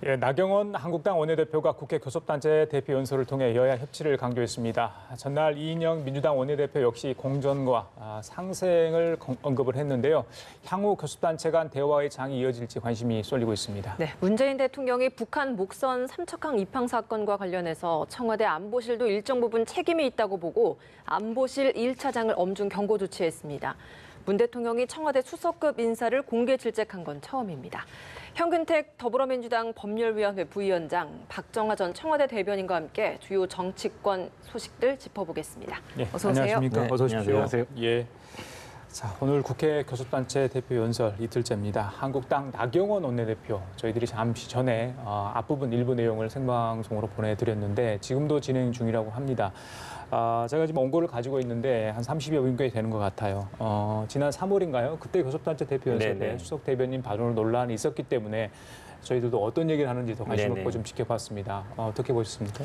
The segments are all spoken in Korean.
예, 나경원 한국당 원내대표가 국회 교섭단체 대표 연설을 통해 여야 협치를 강조했습니다. 전날 이인영 민주당 원내대표 역시 공전과 상생을 언급을 했는데요. 향후 교섭단체 간 대화의 장이 이어질지 관심이 쏠리고 있습니다. 네, 문재인 대통령이 북한 목선 삼척항 입항 사건과 관련해서 청와대 안보실도 일정 부분 책임이 있다고 보고 안보실 1차장을 엄중 경고 조치했습니다. 문 대통령이 청와대 수석급 인사를 공개 질책한 건 처음입니다. 현근택 더불어민주당 법률위원회 부위원장, 박정하 전 청와대 대변인과 함께 주요 정치권 소식들 짚어보겠습니다. 예, 어서 오세요. 안녕하십니까? 네, 어서 오십시오. 안녕하세요. 예. 자, 오늘 국회 교섭단체 대표 연설 이틀째입니다. 한국당 나경원 원내대표, 저희들이 잠시 전에 앞부분 일부 내용을 생방송으로 보내드렸는데 지금도 진행 중이라고 합니다. 제가 지금 원고를 가지고 있는데 한 30여 분 꽤 되는 것 같아요. 지난 3월인가요? 그때 교섭단체 대표 연설 때 수석 대변인 발언 논란이 있었기 때문에 저희들도 어떤 얘기를 하는지 더 관심 갖고 좀 지켜봤습니다. 어떻게 보셨습니까?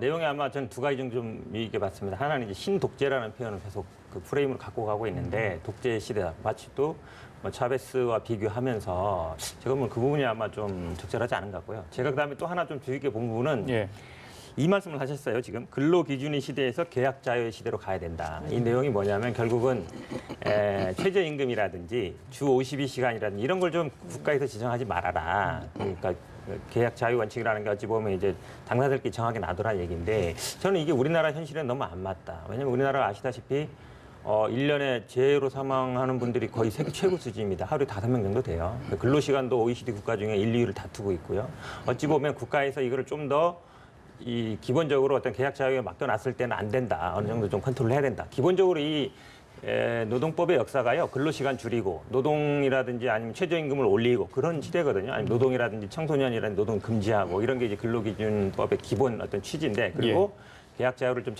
내용이 아마 전 두 가지 정도 좀 얘기해 봤습니다. 하나는 이제 신독재라는 표현을 계속 그 프레임을 갖고 가고 있는데 독재 시대다. 마치 또 차베스와 비교하면서 제가 보면 그 부분이 아마 좀 적절하지 않은 것 같고요. 제가 그다음에 또 하나 좀 주의 깊게 본 부분은 예. 이 말씀을 하셨어요. 지금 근로기준의 시대에서 계약자유의 시대로 가야 된다. 이 내용이 뭐냐면 결국은 최저임금이라든지 주 52시간이라든지 이런 걸 좀 국가에서 지정하지 말아라. 그러니까 계약 자유 원칙이라는 게 어찌 보면 이제 당사자들끼리 정하게 놔두라는 얘기인데 저는 이게 우리나라 현실에 너무 안 맞다. 왜냐하면 우리나라가 아시다시피 1년에 재해로 사망하는 분들이 거의 세계 최고 수준입니다. 하루에 5명 정도 돼요. 근로시간도 OECD 국가 중에 1, 2위를 다투고 있고요. 어찌 보면 국가에서 이거를 좀 더 기본적으로 어떤 계약 자유에 맡겨놨을 때는 안 된다. 어느 정도 좀 컨트롤을 해야 된다. 기본적으로 이 노동법의 역사가요. 근로시간 줄이고 노동이라든지 아니면 최저임금을 올리고 그런 시대거든요. 아니면 노동이라든지 청소년이라든지 노동 금지하고 이런 게 이제 근로기준법의 기본 어떤 취지인데 그리고 계약 자유를 좀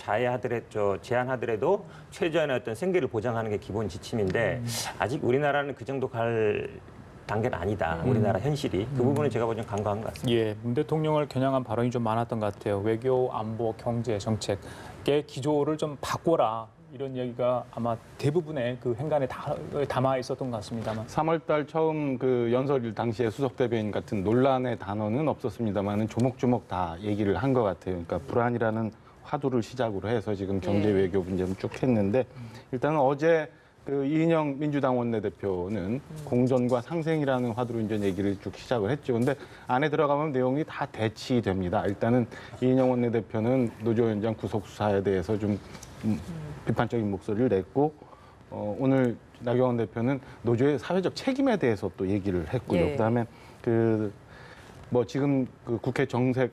제한하더라도 최저한의 어떤 생계를 보장하는 게 기본 지침인데 아직 우리나라는 그 정도 갈 단계는 아니다. 우리나라 현실이. 그 부분은 제가 보기엔 간과한 것 같습니다. 예, 문 대통령을 겨냥한 발언이 좀 많았던 것 같아요. 외교, 안보, 경제, 정책의 기조를 좀 바꿔라. 이런 얘기가 아마 대부분의 그 행간에 다 담아 있었던 것 같습니다만. 3월 달 처음 그 연설일 당시에 수석 대변인 같은 논란의 단어는 없었습니다만은 조목조목 다 얘기를 한 것 같아요. 그러니까 불안이라는 화두를 시작으로 해서 지금 경제 외교 문제는 쭉 했는데 일단은 어제 그 이인영 민주당 원내대표는 공전과 상생이라는 화두로 이제 얘기를 쭉 시작을 했죠. 근데 안에 들어가면 내용이 다 대치됩니다. 일단은 이인영 원내대표는 노조위원장 구속 수사에 대해서 좀 비판적인 목소리를 냈고 오늘 나경원 대표는 노조의 사회적 책임에 대해서 또 얘기를 했고요. 예. 그다음에 지금 그 국회 경색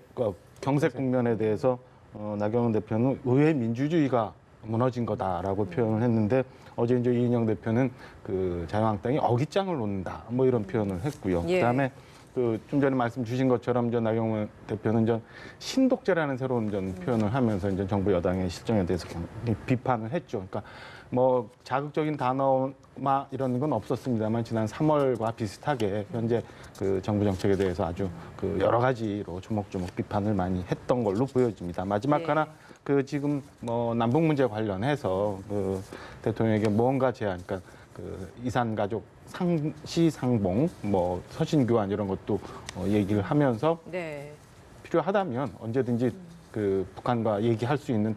국면에 대해서 나경원 대표는 의회 민주주의가 무너진 거다라고 표현을 했는데 어제 이제 이인영 대표는 그 자유한국당이 어깃장을 놓는다 뭐 이런 표현을 했고요. 예. 그다음에 그 좀 전에 말씀 주신 것처럼 나경원 대표는 신독재라는 새로운 표현을 하면서 이제 정부 여당의 실정에 대해서 비판을 했죠. 그러니까 뭐 자극적인 단어나 이런 건 없었습니다만 지난 3월과 비슷하게 현재 그 정부 정책에 대해서 아주 그 여러 가지로 조목조목 비판을 많이 했던 걸로 보여집니다. 마지막 하나 그 지금 남북 문제 관련해서 그 대통령에게 무언가 제안, 그러니까 그 이산가족 상시상봉, 서신교환 이런 것도 얘기를 하면서 필요하다면 언제든지 그 북한과 얘기할 수 있는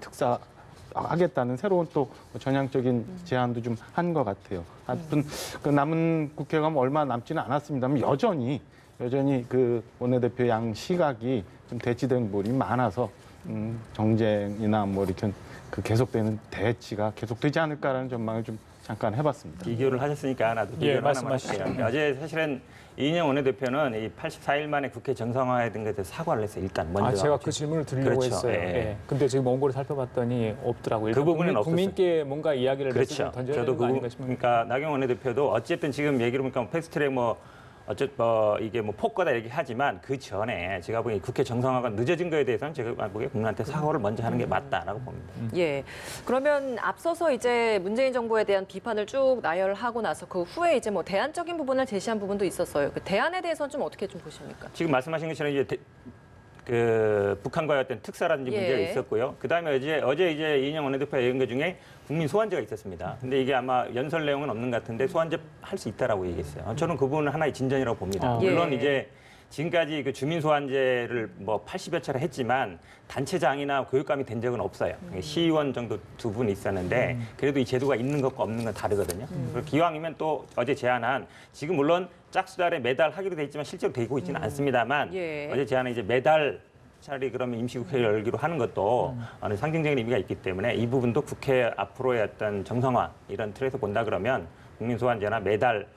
하겠다는 새로운 또 전향적인 제안도 좀 한 것 같아요. 하여튼 그 남은 국회가 얼마 남지는 않았습니다만 여전히 그 원내대표 양 시각이 좀 대치된 부분이 많아서 정쟁이나 이렇게 그 계속되는 대치가 계속되지 않을까라는 전망을 좀 잠깐 해봤습니다. 비교를 하셨으니까 나도 비교를 하나만 말씀하시죠. 할게요. 어제 사실은 이인영 원내대표는 이 84일 만에 국회 정상화에 든 것에 대해서 사과를 했어요. 일단 먼저. 제가 그 질문을 드리려고 그렇죠. 했어요. 예. 근데 지금 원고를 살펴봤더니 없더라고요. 그 부분은 없었어요. 국민께 뭔가 이야기를 그렇죠. 던져야 저도 되는 거 아닌가 싶습니다. 그러니까 나경원 원내대표도 어쨌든 지금 얘기를 보니까 패스트트랙 이게 폭거다 얘기하지만 그 전에 제가 보기엔 국회 정상화가 늦어진 거에 대해서는 제가 보기에 국민한테 사과를 먼저 하는 게 맞다라고 봅니다. 예. 그러면 앞서서 이제 문재인 정부에 대한 비판을 쭉 나열하고 나서 그 후에 이제 대안적인 부분을 제시한 부분도 있었어요. 그 대안에 대해서는 좀 어떻게 좀 보십니까? 지금 말씀하신 것처럼 이제 그 북한과의 어떤 특사라든지 문제가 있었고요. 그다음에 어제 이제 이인영 원내대표가 얘기한 것 중에 국민 소환제가 있었습니다. 근데 이게 아마 연설 내용은 없는 것 같은데 소환제 할 수 있다라고 얘기했어요. 저는 그 부분은 하나의 진전이라고 봅니다. 물론 이제 지금까지 그 주민 소환제를 뭐 80여 차례 했지만 단체장이나 교육감이 된 적은 없어요. 시의원 정도 두 분 있었는데 그래도 이 제도가 있는 것과 없는 건 다르거든요. 그리고 기왕이면 또 어제 제안한 지금 물론 짝수달에 매달 하기로 돼 있지만 실제로 되고 있지는 않습니다만 예. 어제 제안은 이제 매달 차라리 그러면 임시국회를 열기로 하는 것도 어느 상징적인 의미가 있기 때문에 이 부분도 국회 앞으로의 어떤 정상화 이런 틀에서 본다 그러면 국민소환제나 매달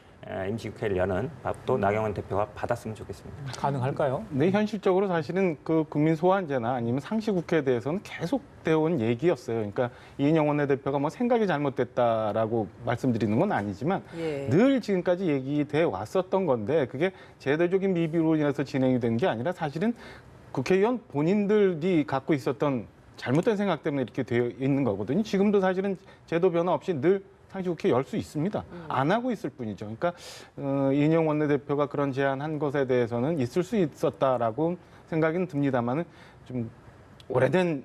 임시국회를 여는 밥도 나경원 대표가 받았으면 좋겠습니다. 가능할까요? 네, 현실적으로 사실은 그 국민 소환제나 아니면 상시국회에 대해서는 계속 되어 온 얘기였어요. 그러니까 이인영 원내대표가 뭐 생각이 잘못됐다라고 말씀드리는 건 아니지만 예. 늘 지금까지 얘기돼 왔었던 건데 그게 제도적인 미비로 인해서 진행이 된 게 아니라 사실은 국회의원 본인들이 갖고 있었던 잘못된 생각 때문에 이렇게 되어 있는 거거든요. 지금도 사실은 제도 변화 없이 늘 상시국회 열 수 있습니다. 안 하고 있을 뿐이죠. 그러니까 이인영 원내대표가 그런 제안한 것에 대해서는 있을 수 있었다라고 생각은 듭니다만은 좀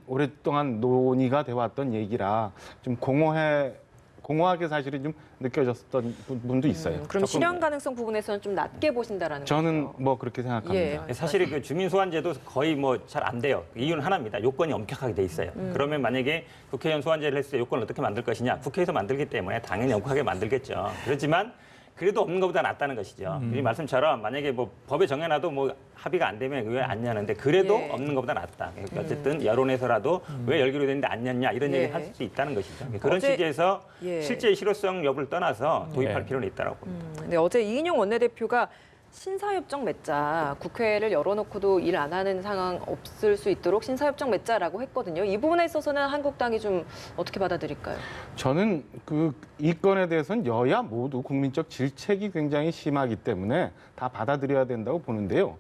오랫동안 논의가 돼 왔던 얘기라 좀 공허하게 사실은 좀 느껴졌던 부분도 있어요. 그럼 실현 가능성 부분에서는 좀 낮게 보신다라는 저는 거죠? 뭐 그렇게 생각합니다. 예. 사실 그 주민 소환제도 거의 뭐 잘 안 돼요. 이유는 하나입니다. 요건이 엄격하게 돼 있어요. 그러면 만약에 국회의원 소환제를 했을 때 요건을 어떻게 만들 것이냐? 국회에서 만들기 때문에 당연히 엄격하게 만들겠죠. 그렇지만 그래도 없는 것보다 낫다는 것이죠. 이 말씀처럼 만약에 뭐 법에 정해놔도 뭐 합의가 안 되면 왜 안 여는데 그래도 예. 없는 것보다 낫다. 그러니까 어쨌든 여론에서라도 왜 열기로 됐는데 안 였냐 이런 예. 얘기를 할 수 있다는 것이죠. 그런 어제- 시기에서 예. 실제 실효성 여부를 떠나서 도입할 예. 필요는 있다고 봅니다. 근데 어제 이인영 원내대표가 신사협정 맺자, 국회를 열어놓고도 일 안 하는 상황 없을 수 있도록 신사협정 맺자라고 했거든요. 이 부분에 있어서는 한국당이 좀 어떻게 받아들일까요? 저는 이 건에 대해서는 여야 모두 국민적 질책이 굉장히 심하기 때문에 다 받아들여야 된다고 보는데요.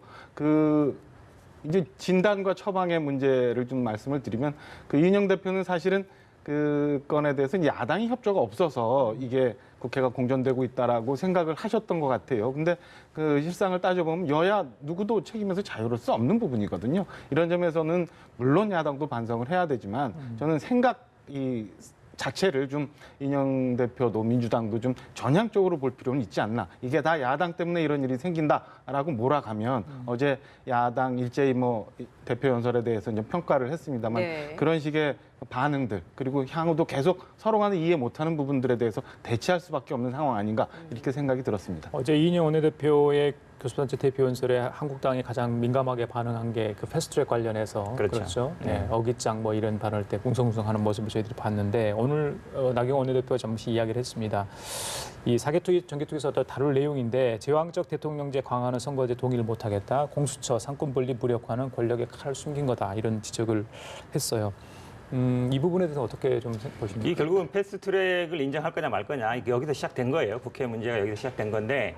이제 진단과 처방의 문제를 좀 말씀을 드리면 이인영 대표는 사실은 그 건에 대해서 야당이 협조가 없어서 이게 국회가 공전되고 있다라고 생각을 하셨던 것 같아요. 근데 그 실상을 따져보면 여야 누구도 책임에서 자유로울 수 없는 부분이거든요. 이런 점에서는 물론 야당도 반성을 해야 되지만 저는 생각이 자체를 좀 이인영 대표도 민주당도 좀 전향적으로 볼 필요는 있지 않나. 이게 다 야당 때문에 이런 일이 생긴다라고 몰아가면 어제 야당 일제히 뭐 대표 연설에 대해서 이제 평가를 했습니다만 네. 그런 식의 반응들 그리고 향후도 계속 서로 간에 이해 못하는 부분들에 대해서 대치할 수밖에 없는 상황 아닌가 이렇게 생각이 들었습니다. 어제 이인영 원내대표의 교섭단체 대표 연설에 한국당이 가장 민감하게 반응한 게 그 패스트트랙 관련해서 그렇죠. 네, 어깃장 뭐 이런 발언할 때 웅성웅성하는 모습을 저희들이 봤는데 오늘 나경원 원내대표가 잠시 이야기를 했습니다. 이 사개특위 정개특위에서 다룰 내용인데 제왕적 대통령제 강화하는 선거제 동의를 못하겠다. 공수처 상권분리 무력화는 권력의 칼을 숨긴 거다. 이런 지적을 했어요. 이 부분에 대해서 어떻게 좀 보십니까? 이 결국은 패스트트랙을 인정할 거냐 말 거냐 이게 여기서 시작된 거예요. 국회 문제가 여기서 시작된 건데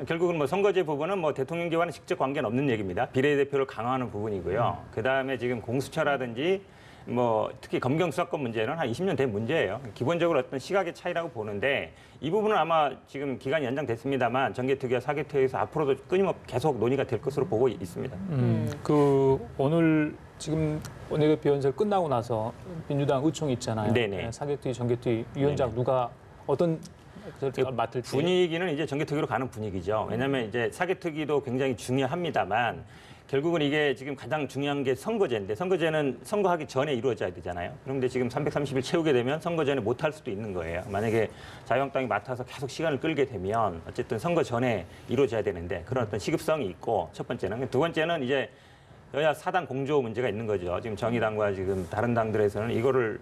결국은 뭐 선거제 부분은 뭐 대통령제와는 직접 관계는 없는 얘기입니다. 비례대표를 강화하는 부분이고요. 그 다음에 지금 공수처라든지 뭐 특히 검경 수사권 문제는 한 20년 된 문제예요. 기본적으로 어떤 시각의 차이라고 보는데 이 부분은 아마 지금 기간이 연장됐습니다만 정개특위와 사개특위에서 앞으로도 끊임없이 계속 논의가 될 것으로 보고 있습니다. 오늘 지금 원내대표 연설 끝나고 나서 민주당 의총이 있잖아요. 네네. 사개특위, 정개특위 위원장 네네. 누가 어떤 역할을 맡을지. 분위기는 이제 정개특위로 가는 분위기죠. 왜냐하면 이제 사개특위도 굉장히 중요합니다만 결국은 이게 지금 가장 중요한 게 선거제인데 선거제는 선거하기 전에 이루어져야 되잖아요. 그런데 지금 330일 채우게 되면 선거 전에 못 할 수도 있는 거예요. 만약에 자유한국당이 맡아서 계속 시간을 끌게 되면 어쨌든 선거 전에 이루어져야 되는데 그런 어떤 시급성이 있고 첫 번째는. 두 번째는 이제 여야 사당 공조 문제가 있는 거죠. 지금 정의당과 지금 다른 당들에서는 이거를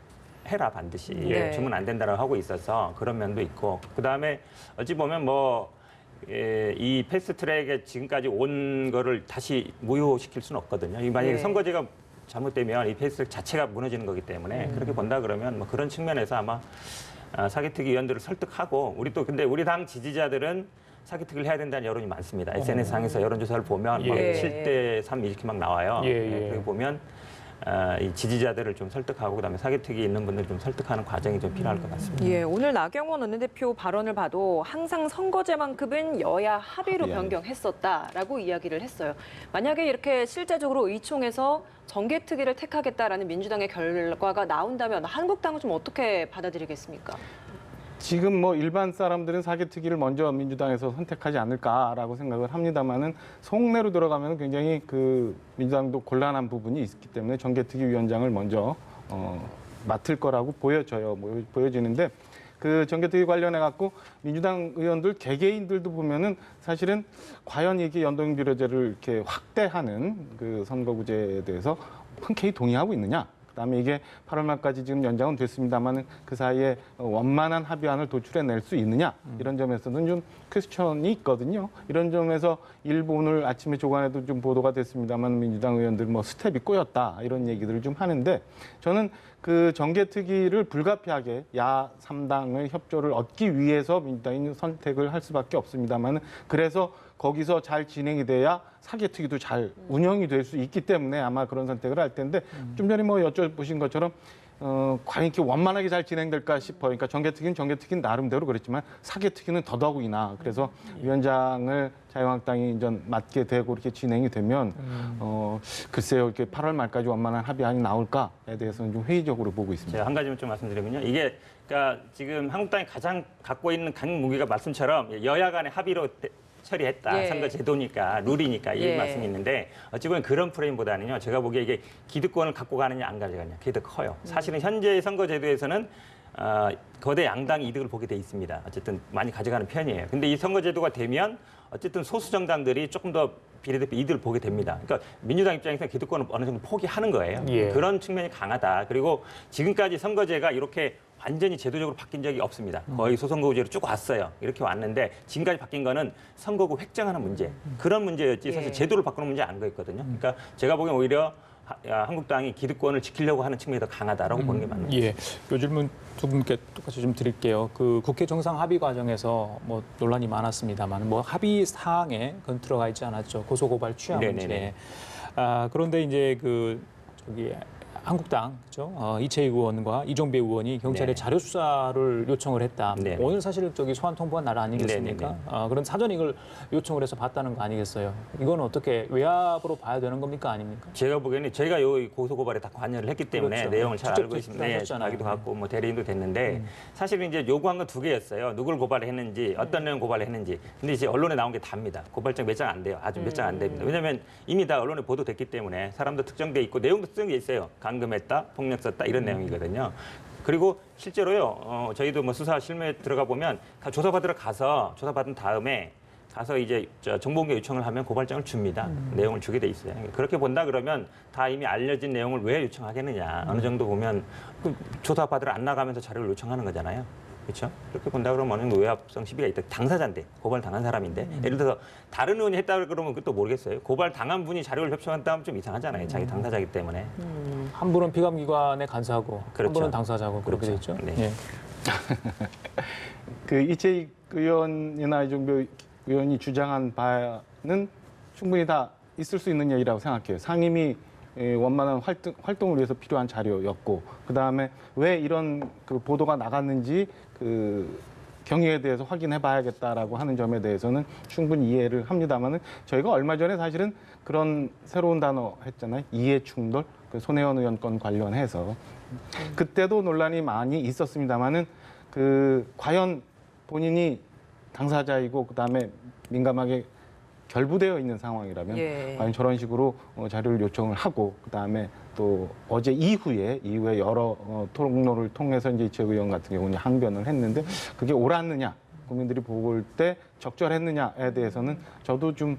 해라 반드시 네. 주면 안 된다라고 하고 있어서 그런 면도 있고 그다음에 어찌 보면 이 패스트트랙에 지금까지 온 거를 다시 무효시킬 수는 없거든요. 만약에 네. 선거제가 잘못되면 이 패스트트랙 자체가 무너지는 거기 때문에 그렇게 본다 그러면 뭐 그런 측면에서 아마 사개특위 위원들을 설득하고 근데 우리 당 지지자들은 사개특위를 해야 된다는 여론이 많습니다. SNS상에서 여론조사를 보면 막 예. 7대3 이렇게 막 나와요. 예. 그렇게 보면 이 지지자들을 좀 설득하고 그다음에 사개특위에 있는 분들 좀 설득하는 과정이 좀 필요할 것 같습니다. 예, 오늘 나경원 원내대표 발언을 봐도 항상 선거제만큼은 여야 합의로 변경했었다라고 이야기를 했어요. 만약에 이렇게 실제적으로 의총에서 정개특위를 택하겠다라는 민주당의 결과가 나온다면 한국당은 좀 어떻게 받아들이겠습니까? 지금 뭐 일반 사람들은 사개특위를 먼저 민주당에서 선택하지 않을까라고 생각을 합니다만은 속내로 들어가면 굉장히 그 민주당도 곤란한 부분이 있기 때문에 정개특위위원장을 먼저 맡을 거라고 보여지는데 그 정개특위 관련해 갖고 민주당 의원들 개개인들도 보면은 사실은 과연 이게 연동비례제를 이렇게 확대하는 그 선거구제에 대해서 흔쾌히 동의하고 있느냐? 그다음에 이게 8월 말까지 지금 연장은 됐습니다만은 그 사이에 원만한 합의안을 도출해낼 수 있느냐 이런 점에서는 좀 퀘스천이 있거든요. 이런 점에서 일부 오늘 아침에 조간에도 좀 보도가 됐습니다만 민주당 의원들 뭐 스텝이 꼬였다 이런 얘기들을 좀 하는데 저는 그 정개특위를 불가피하게 야 3당의 협조를 얻기 위해서 민주당이 선택을 할 수밖에 없습니다만 그래서 거기서 잘 진행이 돼야 사개특위도 잘 운영이 될 수 있기 때문에 아마 그런 선택을 할 텐데 좀 전에 뭐 여쭤보신 것처럼 과연 이렇게 원만하게 잘 진행될까 싶어요. 그러니까 정개특위는 나름대로 그랬지만 사개특위는 더더욱이나 그래서 위원장을 자유한국당이 이제 맡게 되고 이렇게 진행이 되면 글쎄요 이렇게 8월 말까지 원만한 합의안이 나올까에 대해서는 좀 회의적으로 보고 있습니다. 제가 한 가지만 좀 말씀드리면요. 이게 그러니까 지금 한국당이 가장 갖고 있는 강무기가 말씀처럼 여야 간의 합의로 처리했다. 예. 선거 제도니까 룰이니까 이 예. 말씀이 있는데 어찌 보면 그런 프레임보다는요. 제가 보기에 이게 기득권을 갖고 가느냐 안 가느냐 그게 더 커요. 사실은 현재 선거 제도에서는 거대 양당이 이득을 보게 돼 있습니다. 어쨌든 많이 가져가는 편이에요. 근데 이 선거 제도가 되면 어쨌든 소수 정당들이 조금 더 비례대표 이득을 보게 됩니다. 그러니까 민주당 입장에서는 기득권을 어느 정도 포기하는 거예요. 예. 그런 측면이 강하다. 그리고 지금까지 선거제가 이렇게 완전히 제도적으로 바뀐 적이 없습니다. 거의 소선거구제로 쭉 왔어요. 이렇게 왔는데 지금까지 바뀐 거는 선거구 획정하는 문제. 그런 문제였지 사실 예. 제도를 바꾸는 문제 안 거였거든요. 그러니까 제가 보기엔 오히려 한국당이 기득권을 지키려고 하는 측면이 더 강하다라고 보는 게 맞는 거죠. 예, 요 질문 두 분께 똑같이 좀 드릴게요. 그 국회 정상 합의 과정에서 뭐 논란이 많았습니다만 뭐 합의 사항에 그건 들어가 있지 않았죠. 고소고발 취하 문제. 네네네. 그런데 이제 그 저기 한국당 그죠? 이채희 의원과 이종배 의원이 경찰에 네. 자료 수사를 요청을 했다. 네. 오늘 사실 저기 소환 통보한 날 아니겠습니까? 네, 그런 사전 이걸 요청을 해서 봤다는 거 아니겠어요? 이건 어떻게 외압으로 봐야 되는 겁니까 아닙니까? 제가 보기에는 저희가 요 고소고발에 다 관여를 했기 때문에 그렇죠. 내용을 잘 직접 알고 있습니다. 하셨잖아요. 자기도 갖고 뭐 대리인도 됐는데 사실은 이제 요구한 건 두 개였어요. 누굴 고발했는지 어떤 내용 고발을 했는지. 근데 이제 언론에 나온 게 답니다. 고발장 몇 장 안 돼요. 아주 몇 장 안 됩니다. 왜냐하면 이미 다 언론에 보도됐기 때문에 사람도 특정돼 있고 내용도 특정돼 있어요. 감금했다, 폭력 썼다 이런 내용이거든요. 그리고 실제로요, 저희도 뭐 수사 실무에 들어가 보면 다 조사받으러 가서 조사받은 다음에 가서 이제 정보공개 요청을 하면 고발장을 줍니다. 내용을 주게 돼 있어요. 그렇게 본다 그러면 다 이미 알려진 내용을 왜 요청하겠느냐. 어느 정도 보면 그 조사받으러 안 나가면서 자료를 요청하는 거잖아요. 그렇죠? 그렇게 본다 그러면 어느 정도 외압성 시비가 있다. 당사자인데, 고발 당한 사람인데. 예를 들어서 다른 의원이 했다 그러면 그것도 모르겠어요. 고발 당한 분이 자료를 협조한다면 좀 이상하잖아요. 자기 당사자이기 때문에. 한 분은 피감기관에 간사하고 한 그렇죠. 분은 당사자고 그렇게 돼 있죠. 네. 예. 그 이채익 의원이나 이종배 의원이 주장한 바는 충분히 다 있을 수 있는 얘기라고 생각해요. 상임위 원만한 활동을 위해서 필요한 자료였고, 그 다음에 왜 이런 그 보도가 나갔는지 그 경위에 대해서 확인해봐야겠다라고 하는 점에 대해서는 충분히 이해를 합니다만은 저희가 얼마 전에 사실은 그런 새로운 단어 했잖아요. 이해 충돌, 그 손혜원 의원 건 관련해서 그때도 논란이 많이 있었습니다만은 그 과연 본인이 당사자이고 그 다음에 민감하게 결부되어 있는 상황이라면 예. 과연 저런 식으로 자료를 요청을 하고 그 다음에 또 어제 이후에 여러 통로를 통해서 이제 이채 의원 같은 경우는 항변을 했는데 그게 옳았느냐 국민들이 볼 때 적절했느냐에 대해서는 저도 좀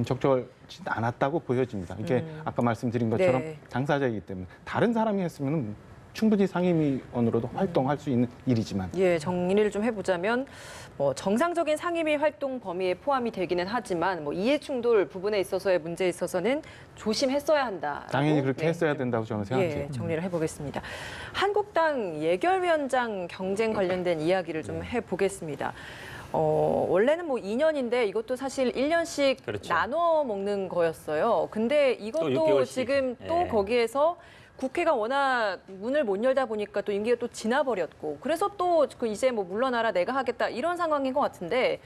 적절치 않았다고 보여집니다. 이게 아까 말씀드린 것처럼 네. 당사자이기 때문에 다른 사람이 했으면 충분히 상임위원으로도 활동할 수 있는 일이지만 예, 정리를 좀 해보자면 뭐 정상적인 상임위 활동 범위에 포함이 되기는 하지만 뭐 이해충돌 부분에 있어서의 문제에 있어서는 조심했어야 한다. 당연히 그렇게 했어야 된다고 저는 생각해요. 예, 정리를 해보겠습니다. 한국당 예결위원장 경쟁 관련된 이야기를 좀 해보겠습니다. 원래는 뭐 2년인데 이것도 사실 1년씩 그렇죠. 나눠 먹는 거였어요. 근데 또 이것도 6개월씩. 지금 또 예. 거기에서 국회가 워낙 문을 못 열다 보니까 또 임기가 또 지나버렸고 그래서 또 그 이제 뭐 물러나라 내가 하겠다 이런 상황인 것 같은데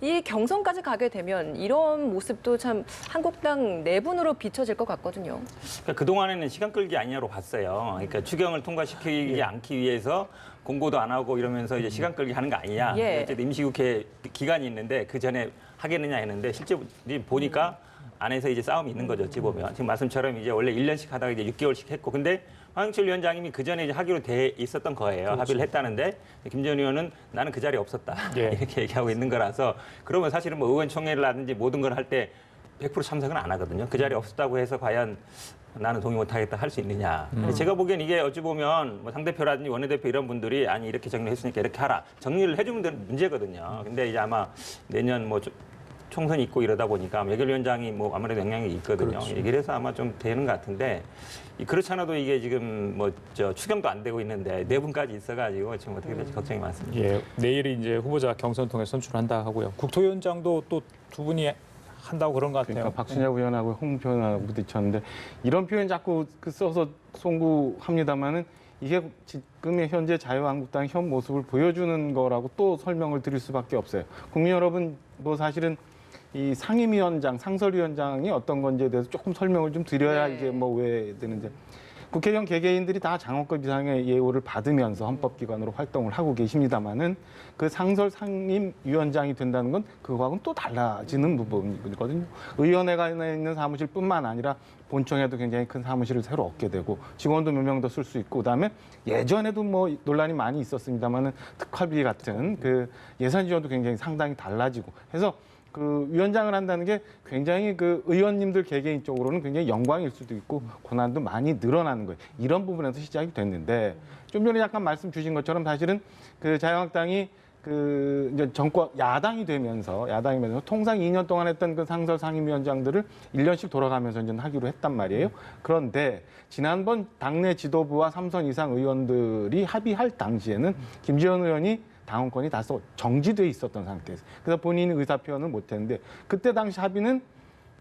이 경선까지 가게 되면 이런 모습도 참 한국당 내분으로 비춰질 것 같거든요. 그러니까 그동안에는 시간 끌기 아니냐로 봤어요. 그러니까 추경을 통과시키지 않기 위해서 공고도 안 하고 이러면서 이제 시간 끌기 하는 거 아니냐. 예. 어쨌든 임시국회 기간이 있는데 그 전에 하겠느냐 했는데 실제 보니까 안에서 이제 싸움이 있는 거죠. 어찌 보면. 지금 말씀처럼 이제 원래 1년씩 하다가 이제 6개월씩 했고 근데 황영철 위원장님이 그 전에 이제 하기로 돼 있었던 거예요. 그렇죠. 합의를 했다는데 김재원 의원은 나는 그 자리에 없었다. 예. 이렇게 얘기하고 있는 거라서 그러면 사실은 뭐 의원총회라든지 모든 걸 할 때 100% 참석은 안 하거든요. 그 자리에 없었다고 해서 과연 나는 동의 못하겠다 할 수 있느냐. 근데 제가 보기엔 이게 어찌 보면 뭐 당대표라든지 원내대표 이런 분들이 아니 이렇게 정리했으니까 이렇게 하라. 정리를 해주면 되는 문제거든요. 근데 이제 아마 내년 뭐 총선이 있고 이러다 보니까 예결위원장이 뭐 아무래도 영향이 있거든요. 그렇죠. 얘기를 해서 아마 좀 되는 것 같은데 그렇지 않아도 이게 지금 뭐 추경도 안 되고 있는데 네 분까지 있어가지고 지금 어떻게 될지 걱정이 많습니다. 예, 내일이 이제 후보자 경선 통해 선출한다 하고요. 국토위원장도 또 두 분이 한다고 그런 것 같아요. 그러니까 박순엽 의원하고 홍문표 의원하고 부딪혔는데 이런 표현 자꾸 써서 송구합니다만은 이게 지금의 현재 자유한국당 현 모습을 보여주는 거라고 또 설명을 드릴 수밖에 없어요. 국민 여러분 뭐 사실은 이 상임위원장, 상설위원장이 어떤 건지에 대해서 조금 설명을 좀 드려야 네. 이게 뭐 왜 되는지. 국회의원 개개인들이 다 장관급 이상의 예우를 받으면서 헌법기관으로 활동을 하고 계십니다만은 그 상설 상임위원장이 된다는 건 그거하고는 또 달라지는 부분이거든요. 의원회가 있는 사무실뿐만 아니라 본청에도 굉장히 큰 사무실을 새로 얻게 되고 직원도 몇 명 더 쓸 수 있고 그다음에 예전에도 뭐 논란이 많이 있었습니다만은 특활비 같은 그 예산 지원도 굉장히 상당히 달라지고 해서 그 위원장을 한다는 게 굉장히 그 의원님들 개개인 쪽으로는 굉장히 영광일 수도 있고 고난도 많이 늘어나는 거예요. 이런 부분에서 시작이 됐는데 좀 전에 약간 말씀 주신 것처럼 사실은 그 자유한국당이 그 이제 정권 야당이 되면서 통상 2년 동안 했던 그 상설 상임위원장들을 1년씩 돌아가면서 이제 하기로 했단 말이에요. 그런데 지난번 당내 지도부와 3선 이상 의원들이 합의할 당시에는 김재원 의원이 당원권이 다 정지돼 있었던 상태에서 그래서 본인이 의사 표현을 못했는데 그때 당시 합의는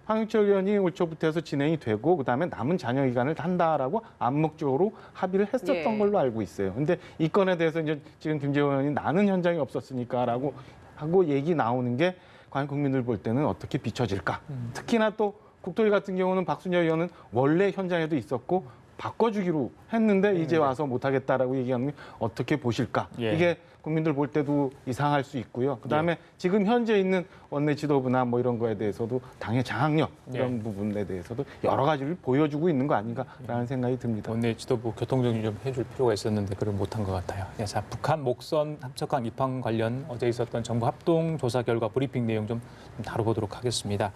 황영철 의원이 올 초부터 해서 진행이 되고 그다음에 남은 잔여 기간을 한다라고 암묵적으로 합의를 했었던 예. 걸로 알고 있어요. 근데 이 건에 대해서 이제 지금 김재원 의원이 나는 현장에 없었으니까라고 하고 얘기 나오는 게 과연 국민들 볼 때는 어떻게 비춰질까? 특히나 또 국토위 같은 경우는 박순엽 의원은 원래 현장에도 있었고 바꿔주기로 했는데 이제 와서 못하겠다라고 얘기하는 게 어떻게 보실까? 예. 이게 국민들 볼 때도 이상할 수 있고요. 그다음에 지금 현재 있는 원내 지도부나 뭐 이런 거에 대해서도 당의 장악력 이런 부분에 대해서도 여러 가지를 보여주고 있는 거 아닌가라는 생각이 듭니다. 원내 지도부 교통정리 좀 해줄 필요가 있었는데 그걸 못한 것 같아요. 예, 자, 북한 목선 함척항 입항 관련 어제 있었던 정부 합동 조사 결과 브리핑 내용 좀 다뤄보도록 하겠습니다.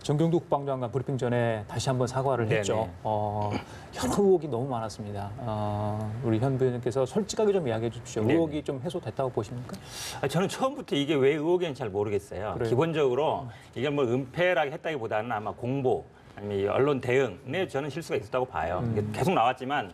정경두 국방장관 브리핑 전에 다시 한번 사과를 했죠. 여러 의혹이 너무 많았습니다. 우리 현 부위원님께서 솔직하게 좀 이야기해 주십시오. 네네. 의혹이 좀 해소됐다고 보십니까? 저는 처음부터 이게 왜 의혹인지 잘 모르겠어요. 그래요? 기본적으로 이게 뭐 은폐라고 했다기보다는 아마 공보 아니면 이 언론 대응에 저는 실수가 있었다고 봐요. 이게 계속 나왔지만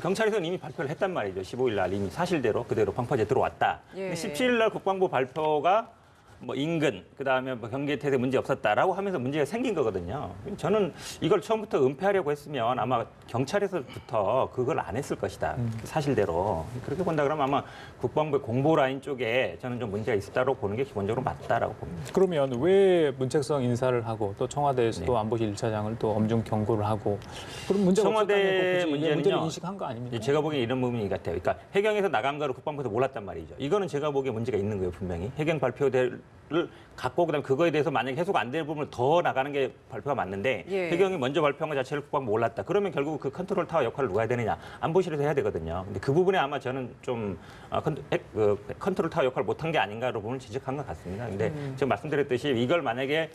경찰에서는 이미 발표를 했단 말이죠. 15일 날 이미 사실대로 그대로 방파제 들어왔다. 예. 17일 날 국방부 발표가 뭐 인근 그다음에 뭐 경계 태세 문제 없었다라고 하면서 문제가 생긴 거거든요. 저는 이걸 처음부터 은폐하려고 했으면 아마 경찰에서부터 그걸 안 했을 것이다. 사실대로 그렇게 본다 그러면 아마 국방부의 공보 라인 쪽에 저는 좀 문제가 있었다고 보는 게 기본적으로 맞다라고 봅니다. 그러면 왜 문책성 인사를 하고 또 청와대에서도 네. 안보실 1차장을 또 엄중 경고를 하고 그럼 문제가 청와대 없었다는 거 굳이 문제는요. 문제를 인식한 거 아닙니까? 제가 보기엔 이런 부분이 같아요. 그러니까 해경에서 나간 거를 국방부에서 몰랐단 말이죠. 이거는 제가 보기에 문제가 있는 거예요, 분명히. 해경 발표를 갖고 그다음에 그거에 대해서 만약에 해소가 안 될 부분을 더 나가는 게 발표가 맞는데 예. 해경이 먼저 발표한 것 자체를 국방부 몰랐다. 그러면 결국 그 컨트롤 타워 역할을 누가 해야 되느냐? 안보실에서 해야 되거든요. 근데 그 부분에 아마 저는 좀 컨트롤 타워 역할을 못한 게 아닌가로 부분을 지적한 것 같습니다. 근데 지금 말씀드렸듯이 이걸 만약에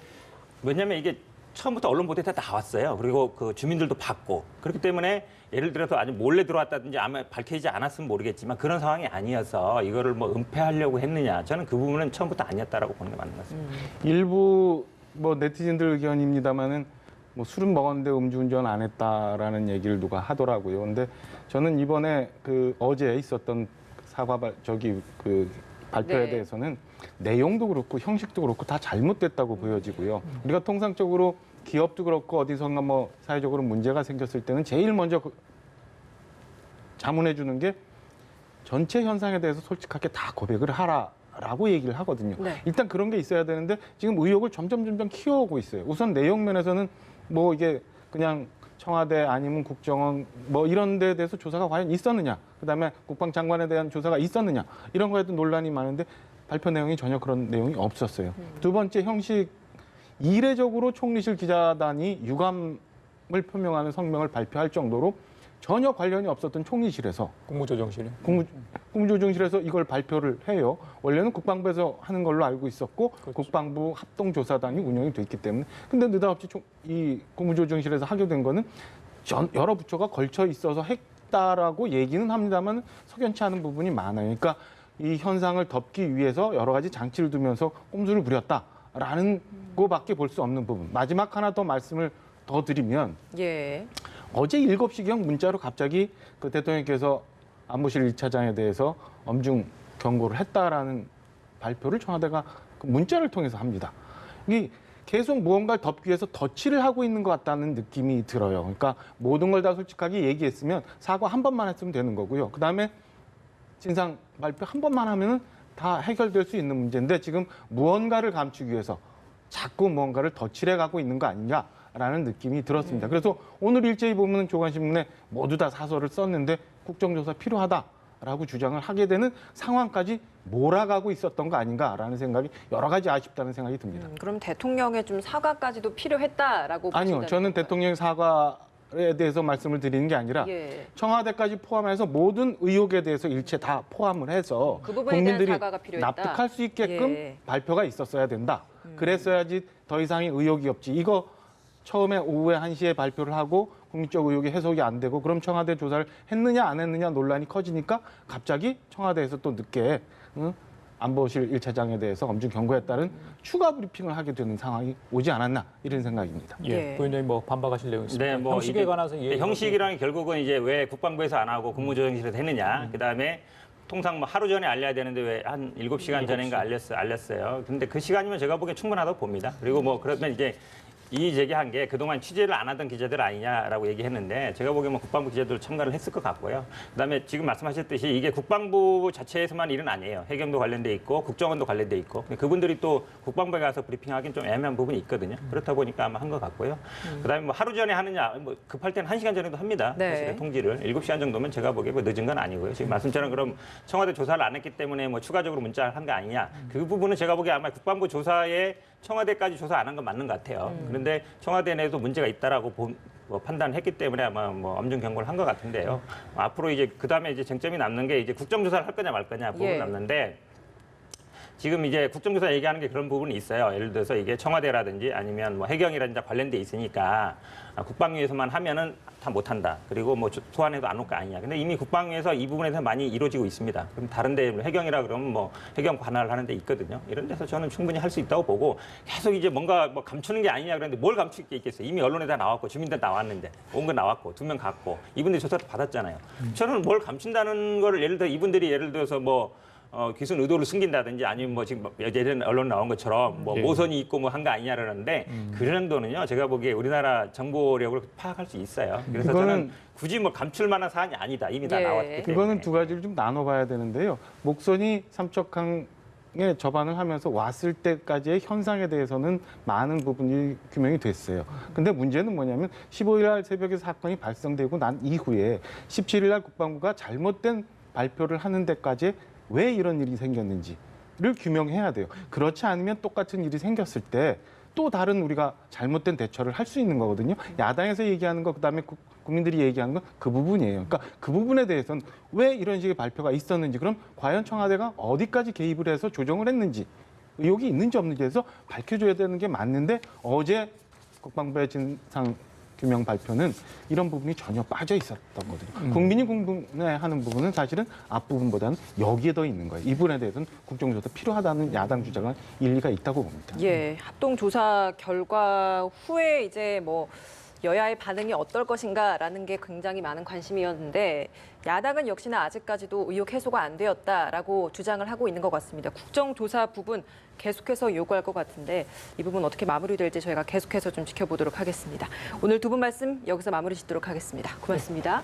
왜냐하면 이게 처음부터 언론 보도에 다 나왔어요. 그리고 그 주민들도 봤고 그렇기 때문에 예를 들어서 아주 몰래 들어왔다든지 아마 밝혀지지 않았으면 모르겠지만 그런 상황이 아니어서 이거를 뭐 은폐하려고 했느냐 저는 그 부분은 처음부터 아니었다라고 보는 게 맞는 것 같습니다. 일부 뭐 네티즌들 의견입니다만은 뭐 술은 먹었는데 음주운전 안 했다라는 얘기를 누가 하더라고요. 근데 저는 이번에 그 어제 있었던 그 발표에 네. 대해서는 내용도 그렇고 형식도 그렇고 다 잘못됐다고 보여지고요. 우리가 통상적으로 기업도 그렇고 어디선가 뭐 사회적으로 문제가 생겼을 때는 제일 먼저 자문해 주는 게 전체 현상에 대해서 솔직하게 다 고백을 하라. 라고 얘기를 하거든요. 네. 일단 그런 게 있어야 되는데 지금 의혹을 점점 키워오고 있어요. 우선 내용 면에서는 뭐 이게 그냥 청와대 아니면 국정원 뭐 이런 데에 대해서 조사가 과연 있었느냐, 그다음에 국방장관에 대한 조사가 있었느냐, 이런 거에도 논란이 많은데 발표 내용이 전혀 그런 내용이 없었어요. 두 번째 형식, 이례적으로 총리실 기자단이 유감을 표명하는 성명을 발표할 정도로 전혀 관련이 없었던 총리실에서 국무조정실이. 국무조정실에서 이걸 발표를 해요. 원래는 국방부에서 하는 걸로 알고 있었고 그렇죠. 국방부 합동조사단이 운영이 돼 있기 때문에, 근데 느닷없이 이 국무조정실에서 하게 된 거는 여러 부처가 걸쳐 있어서 했다라고 얘기는 합니다만 석연치 않은 부분이 많아요. 그러니까 이 현상을 덮기 위해서 여러 가지 장치를 두면서 꼼수를 부렸다라는 거밖에 볼 수 없는 부분. 마지막 하나 더 말씀을 더 드리면, 예. 어제 7시경 문자로 갑자기 그 대통령께서 안보실 1차장에 대해서 엄중 경고를 했다라는 발표를 청와대가 그 문자를 통해서 합니다. 이 계속 무언가를 덮기 위해서 덧칠을 하고 있는 것 같다는 느낌이 들어요. 그러니까 모든 걸 다 솔직하게 얘기했으면 사과 한 번만 했으면 되는 거고요. 그다음에 진상 발표 한 번만 하면은 다 해결될 수 있는 문제인데, 지금 무언가를 감추기 위해서 자꾸 무언가를 덧칠해 가고 있는 거 아니냐라는 느낌이 들었습니다. 그래서 오늘 일제히 보면 조간신문에 모두 다 사설을 썼는데 국정조사 필요하다라고 주장을 하게 되는 상황까지 몰아가고 있었던 거 아닌가라는 생각이, 여러 가지 아쉽다는 생각이 듭니다. 그럼 대통령의 좀 사과까지도 필요했다라고 아니요, 보신다는 저는 건가요? 대통령 사과에 대해서 말씀을 드리는 게 아니라 예. 청와대까지 포함해서 모든 의혹에 대해서 일체 다 포함을 해서 그 부분에 대한 국민들이 사과가 필요했다. 납득할 수 있게끔 예. 발표가 있었어야 된다. 그랬어야지 더 이상의 의혹이 없지. 이거 처음에 오후에 1시에 발표를 하고 국민적 의혹이 해석이 안 되고, 그럼 청와대 조사를 했느냐 안 했느냐 논란이 커지니까 갑자기 청와대에서 또 늦게 안보실 1차장에 대해서 엄중 경고했다는 추가 브리핑을 하게 되는 상황이 오지 않았나, 이런 생각입니다. 예. 예. 부위원장님 뭐 반박하실 내용 있습니까? 네, 뭐 형식에 이게- 관해서 네, 형식이라는 게 결국은 이제 왜 국방부에서 안 하고 국무조정실에서 했느냐. 그다음에 통상 뭐 하루 전에 알려야 되는데 왜 한 7시간 전인가 알렸어요. 근데 그 시간이면 제가 보기엔 충분하다고 봅니다. 그리고 뭐 그러면 이제 이 제기한 게 그동안 취재를 안 하던 기자들 아니냐라고 얘기했는데, 제가 보기엔 뭐 국방부 기자들 참가를 했을 것 같고요. 그다음에 지금 말씀하셨듯이 이게 국방부 자체에서만 일은 아니에요. 해경도 관련돼 있고 국정원도 관련돼 있고, 그분들이 또 국방부에 가서 브리핑하기는 좀 애매한 부분이 있거든요. 그렇다 보니까 아마 한 것 같고요. 그다음에 뭐 하루 전에 하느냐, 뭐 급할 때는 1시간 전에도 합니다. 네. 사실은 통지를 7시간 정도면 제가 보기에 뭐 늦은 건 아니고요. 지금 말씀처럼 그럼 청와대 조사를 안 했기 때문에 뭐 추가적으로 문자를 한 거 아니냐. 그 부분은 제가 보기에 아마 국방부 조사에 청와대까지 조사 안 한 건 맞는 것 같아요. 그런데 청와대 내에도 문제가 있다라고 판단을 했기 때문에 아마 뭐 엄중 경고를 한 것 같은데요. 앞으로 이제 그 다음에 이제 쟁점이 남는 게 이제 국정조사를 할 거냐 말 거냐 부분이 예. 남는데, 지금 이제 국정조사 얘기하는 게 그런 부분이 있어요. 예를 들어서 이게 청와대라든지 아니면 뭐 해경이라든지 관련돼 있으니까 국방위에서만 하면은 다 못한다. 그리고 뭐 소환해도 안 올 거 아니냐. 근데 이미 국방위에서 이 부분에서 많이 이루어지고 있습니다. 그럼 다른데 해경이라 그러면 뭐 해경 관할을 하는 데 있거든요. 이런 데서 저는 충분히 할 수 있다고 보고, 계속 이제 뭔가 뭐 감추는 게 아니냐 그랬는데 뭘 감출 게 있겠어요. 이미 언론에 다 나왔고 주민들 나왔는데 온 거 나왔고 2명 갔고 이분들이 조사를 받았잖아요. 저는 뭘 감춘다는 거를 예를 들어 이분들이 예를 들어서 뭐 귀순 의도를 숨긴다든지 아니면 뭐 지금 예전 언론 나온 것처럼 뭐 예. 모선이 있고 뭐 한 거 아니냐 그러는데, 그 정도는요 제가 보기에 우리나라 정보력을 파악할 수 있어요. 그래서 저는 굳이 뭐 감출 만한 사안이 아니다. 이미 다 예. 나왔기 때문에. 그거는 두 가지를 좀 나눠봐야 되는데요. 목선이 삼척항에 접안을 하면서 왔을 때까지의 현상에 대해서는 많은 부분이 규명이 됐어요. 근데 문제는 뭐냐면 15일 날 새벽에 사건이 발생되고 난 이후에 17일 날 국방부가 잘못된 발표를 하는 데까지 왜 이런 일이 생겼는지를 규명해야 돼요. 그렇지 않으면 똑같은 일이 생겼을 때 또 다른 우리가 잘못된 대처를 할 수 있는 거거든요. 야당에서 얘기하는 거, 그다음에 국민들이 얘기하는 건 그 부분이에요. 그러니까 그 부분에 대해서는 왜 이런 식의 발표가 있었는지, 그럼 과연 청와대가 어디까지 개입을 해서 조정을 했는지, 의혹이 있는지 없는지에서 밝혀줘야 되는 게 맞는데, 어제 국방부의 진상 규명 발표는 이런 부분이 전혀 빠져 있었던 거거든요. 국민이 궁금해하는 부분은 사실은 앞부분보다는 여기에 더 있는 거예요. 이 부분에 대해서는 국정조사 필요하다는 야당 주장은 일리가 있다고 봅니다. 예, 합동 조사 결과 후에 이제 뭐 여야의 반응이 어떨 것인가라는 게 굉장히 많은 관심이었는데, 야당은 역시나 아직까지도 의혹 해소가 안 되었다라고 주장을 하고 있는 것 같습니다. 국정조사 부분 계속해서 요구할 것 같은데, 이 부분 어떻게 마무리될지 저희가 계속해서 좀 지켜보도록 하겠습니다. 오늘 두 분 말씀 여기서 마무리 짓도록 하겠습니다. 고맙습니다.